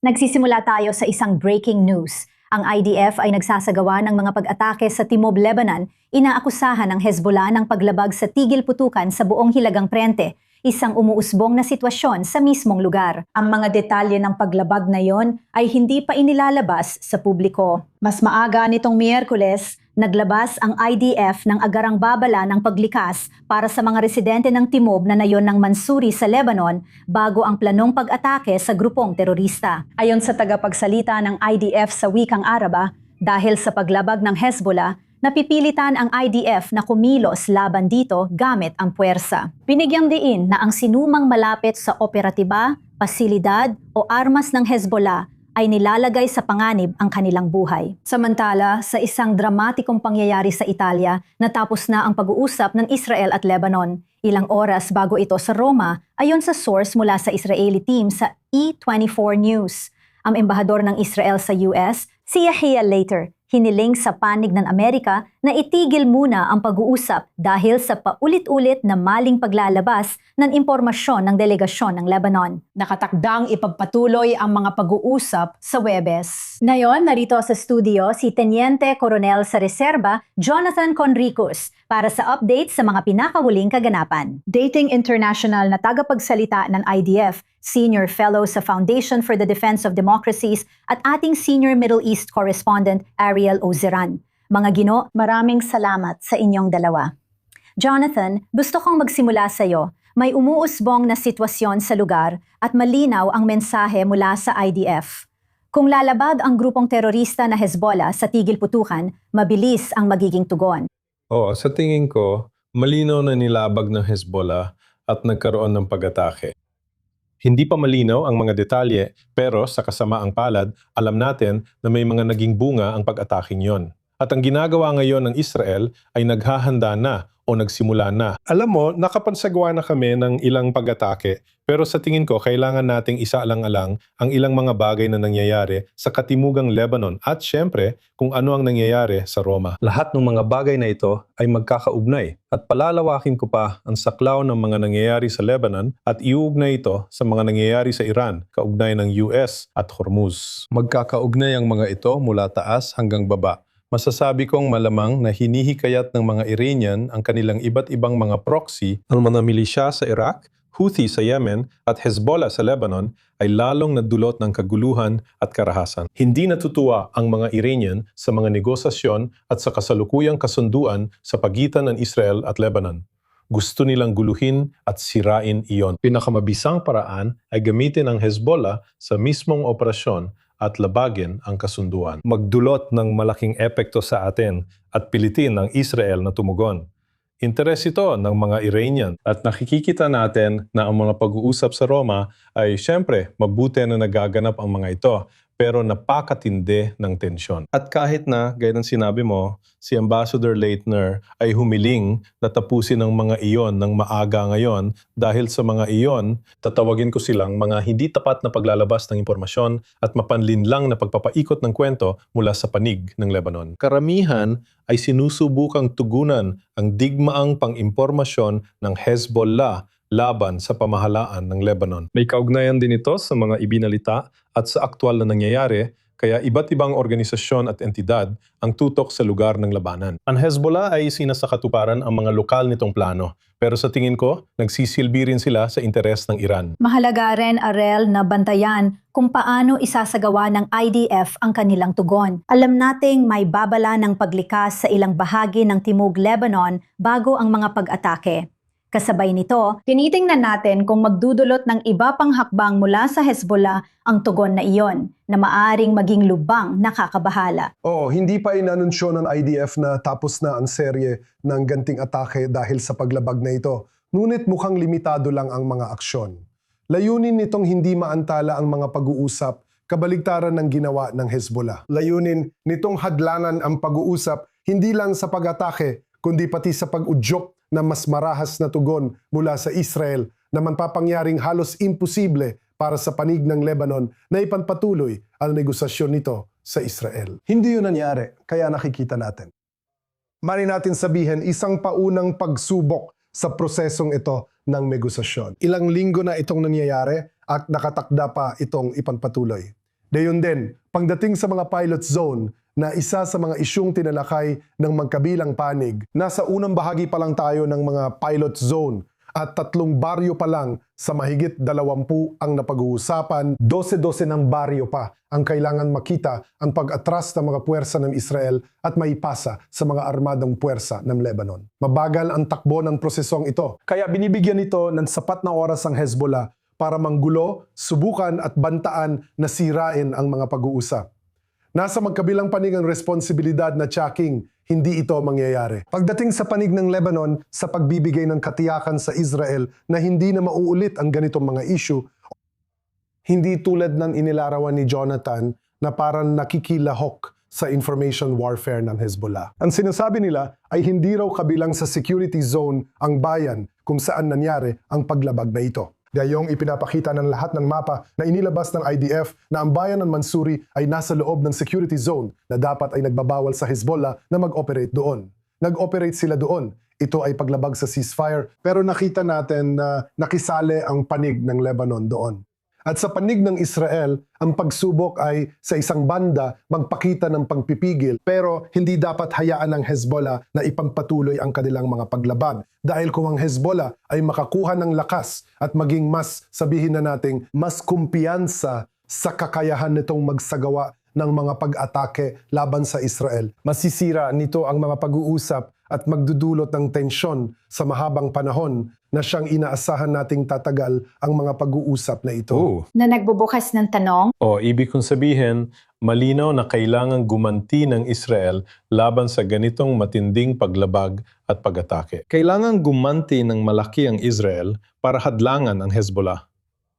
Nagsisimula tayo sa isang breaking news. Ang IDF ay nagsasagawa ng mga pag-atake sa Timog, Lebanon. Inaakusahan ng Hezbollah ng paglabag sa tigil putukan sa buong hilagang prente, isang umuusbong na sitwasyon sa mismong lugar. Ang mga detalye ng paglabag na yon ay hindi pa inilalabas sa publiko. Mas maaga nitong Miyerkules, naglabas ang IDF ng agarang babala ng paglikas para sa mga residente ng Timog na nayon ng Mansuri sa Lebanon bago ang planong pag-atake sa grupong terorista. Ayon sa tagapagsalita ng IDF sa wikang Araba, dahil sa paglabag ng Hezbollah, napipilitan ang IDF na kumilos laban dito gamit ang puwersa. Binigyang diin na ang sinumang malapit sa operatiba, pasilidad o armas ng Hezbollah ay nilalagay sa panganib ang kanilang buhay. Samantala, sa isang dramatikong pangyayari sa Italia, natapos na ang pag-uusap ng Israel at Lebanon. Ilang oras bago ito sa Roma, ayon sa source mula sa Israeli team sa E24 News. Ang embahador ng Israel sa US, si Yehiel Later, hiniling sa panig ng Amerika na itigil muna ang pag-uusap dahil sa paulit-ulit na maling paglalabas ng impormasyon ng delegasyon ng Lebanon. Nakatakdang ipagpatuloy ang mga pag-uusap sa Huwebes. Ngayon, narito sa studio si Teniente Coronel sa Reserba, Jonathan Conricus, para sa update sa mga pinakahuling kaganapan. Dating international na tagapagsalita ng IDF, Senior Fellow sa Foundation for the Defense of Democracies at ating Senior Middle East Correspondent Ariel Ozeran. Mga Gino, maraming salamat sa inyong dalawa. Jonathan, gusto kong magsimula sa iyo. May umuusbong na sitwasyon sa lugar at malinaw ang mensahe mula sa IDF. Kung lalabag ang grupong terorista na Hezbollah sa tigil putukan, mabilis ang magiging tugon. Oo, sa tingin ko, malinaw na nilabag ng Hezbollah at nagkaroon ng pag-atake. Hindi pa malinaw ang mga detalye, pero sa kasamaang palad, alam natin na may mga naging bunga ang pag-ataking yon. At ang ginagawa ngayon ng Israel ay naghahanda na o nagsimula na. Alam mo, nakapansagawa na kami ng ilang pag-atake, pero sa tingin ko kailangan nating isaalang-alang ang ilang mga bagay na nangyayari sa katimugang Lebanon at syempre kung ano ang nangyayari sa Roma. Lahat ng mga bagay na ito ay magkakaugnay at palalawakin ko pa ang saklaw ng mga nangyayari sa Lebanon at iuugnay ito sa mga nangyayari sa Iran, kaugnay ng US at Hormuz. Magkakaugnay ang mga ito mula taas hanggang baba. Masasabi kong malamang na hinihikayat ng mga Iranian ang kanilang iba't ibang mga proxy ng mga milisya sa Iraq, Houthi sa Yemen at Hezbollah sa Lebanon ay lalong nadulot ng kaguluhan at karahasan. Hindi natutuwa ang mga Iranian sa mga negosasyon at sa kasalukuyang kasunduan sa pagitan ng Israel at Lebanon. Gusto nilang guluhin at sirain iyon. Pinakamabisang paraan ay gamitin ang Hezbollah sa mismong operasyon at labagin ang kasunduan. Magdulot ng malaking epekto sa atin at pilitin ang Israel na tumugon. Interes ito ng mga Iranian at nakikita natin na ang mga pag-uusap sa Roma ay siyempre mabuti na nagaganap ang mga ito pero napakatindi ng tensyon. At kahit na, gaya ng sinabi mo, si Ambassador Leitner ay humiling na tapusin ang mga iyon ng maaga ngayon dahil sa mga iyon, tatawagin ko silang mga hindi tapat na paglalabas ng impormasyon at mapanlinlang na pagpapaikot ng kwento mula sa panig ng Lebanon. Karamihan ay sinusubukang tugunan ang digmaang pang-impormasyon ng Hezbollah laban sa pamahalaan ng Lebanon. May kaugnayan din ito sa mga ibinalita at sa aktwal na nangyayari, kaya iba't ibang organisasyon at entidad ang tutok sa lugar ng labanan. Ang Hezbollah ay sinasakatuparan ang mga lokal nitong plano, pero sa tingin ko, nagsisilbi rin sila sa interes ng Iran. Mahalaga rin, Arel, na bantayan kung paano isasagawa ng IDF ang kanilang tugon. Alam nating may babala ng paglikas sa ilang bahagi ng Timog Lebanon bago ang mga pag-atake. Kasabay nito, tinitingnan natin kung magdudulot ng iba pang hakbang mula sa Hezbollah ang tugon na iyon, na maaring maging lubang nakakabahala. Oo, hindi pa inanunsyo ng IDF na tapos na ang serye ng ganting atake dahil sa paglabag na ito. Ngunit mukhang limitado lang ang mga aksyon. Layunin nitong hindi maantala ang mga pag-uusap, kabaligtaran ng ginawa ng Hezbollah. Layunin nitong hadlangan ang pag-uusap hindi lang sa pag-atake, kundi pati sa pag-udyok na mas marahas na tugon mula sa Israel na magpapangyaring halos imposible para sa panig ng Lebanon na ipanpatuloy ang negosasyon nito sa Israel. Hindi yun nangyari, kaya nakikita natin. Mari natin sabihin, isang paunang pagsubok sa prosesong ito ng negosasyon. Ilang linggo na itong nangyayari at nakatakda pa itong ipanpatuloy. Gayon din, pagdating sa mga pilot zone na isa sa mga isyung tinalakay ng magkabilang panig, nasa unang bahagi pa lang tayo ng mga pilot zone at 3 baryo pa lang sa mahigit 20 ang napag-uusapan, 12-12 ng baryo pa ang kailangan makita ang pag-atras ng mga puwersa ng Israel at maipasa sa mga armadong puwersa ng Lebanon. Mabagal ang takbo ng prosesong ito, kaya binibigyan ito ng sapat na oras ang Hezbollah para manggulo, subukan at bantaan na sirain ang mga pag-uusap. Nasa magkabilang panig ang responsibilidad na tsaking hindi ito mangyayari. Pagdating sa panig ng Lebanon sa pagbibigay ng katiyakan sa Israel na hindi na mauulit ang ganitong mga issue, hindi tulad ng inilarawan ni Jonathan na parang nakikilahok sa information warfare ng Hezbollah. Ang sinasabi nila ay hindi raw kabilang sa security zone ang bayan kung saan nangyari ang paglabag na ito. Gayong ipinapakita ng lahat ng mapa na inilabas ng IDF na ang bayan ng Mansuri ay nasa loob ng security zone na dapat ay nagbabawal sa Hezbollah na mag-operate doon. Nag-operate sila doon. Ito ay paglabag sa ceasefire, pero nakita natin na nakisali ang panig ng Lebanon doon. At sa panig ng Israel, ang pagsubok ay sa isang banda magpakita ng pagpipigil, pero hindi dapat hayaan ng Hezbollah na ipagpatuloy ang kanilang mga paglabag. Dahil kung ang Hezbollah ay makakuha ng lakas at maging mas, sabihin na nating, mas kumpiyansa sa kakayahan nitong magsagawa ng mga pag-atake laban sa Israel, masisira nito ang mga pag-uusap at magdudulot ng tensyon sa mahabang panahon na siyang inaasahan nating tatagal ang mga pag-uusap na ito. Na nagbubukas ng tanong, Ibig kong sabihin, malinaw na kailangang gumanti ng Israel laban sa ganitong matinding paglabag at pag-atake. Kailangang gumanti ng malaki ang Israel para hadlangan ang Hezbollah.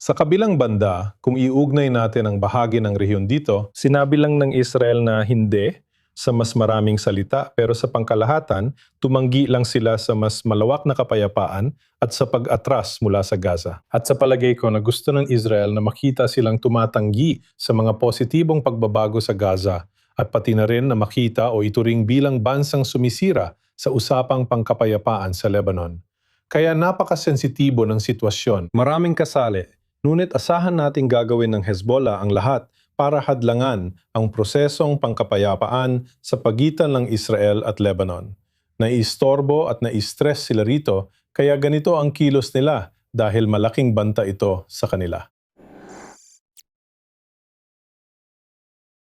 Sa kabilang banda, kung iugnay natin ang bahagi ng rehiyon dito, sinabi lang ng Israel na hindi sa mas maraming salita, pero sa pangkalahatan, tumanggi lang sila sa mas malawak na kapayapaan at sa pag-atras mula sa Gaza. At sa palagay ko na gusto ng Israel na makita silang tumatanggi sa mga positibong pagbabago sa Gaza at pati na rin na makita o ituring bilang bansang sumisira sa usapang pangkapayapaan sa Lebanon. Kaya napakasensitibo ng sitwasyon. Maraming kasali, ngunit asahan nating gagawin ng Hezbollah ang lahat para hadlangan ang prosesong pangkapayapaan sa pagitan ng Israel at Lebanon. Naiistorbo at nai-stress sila rito, kaya ganito ang kilos nila dahil malaking banta ito sa kanila.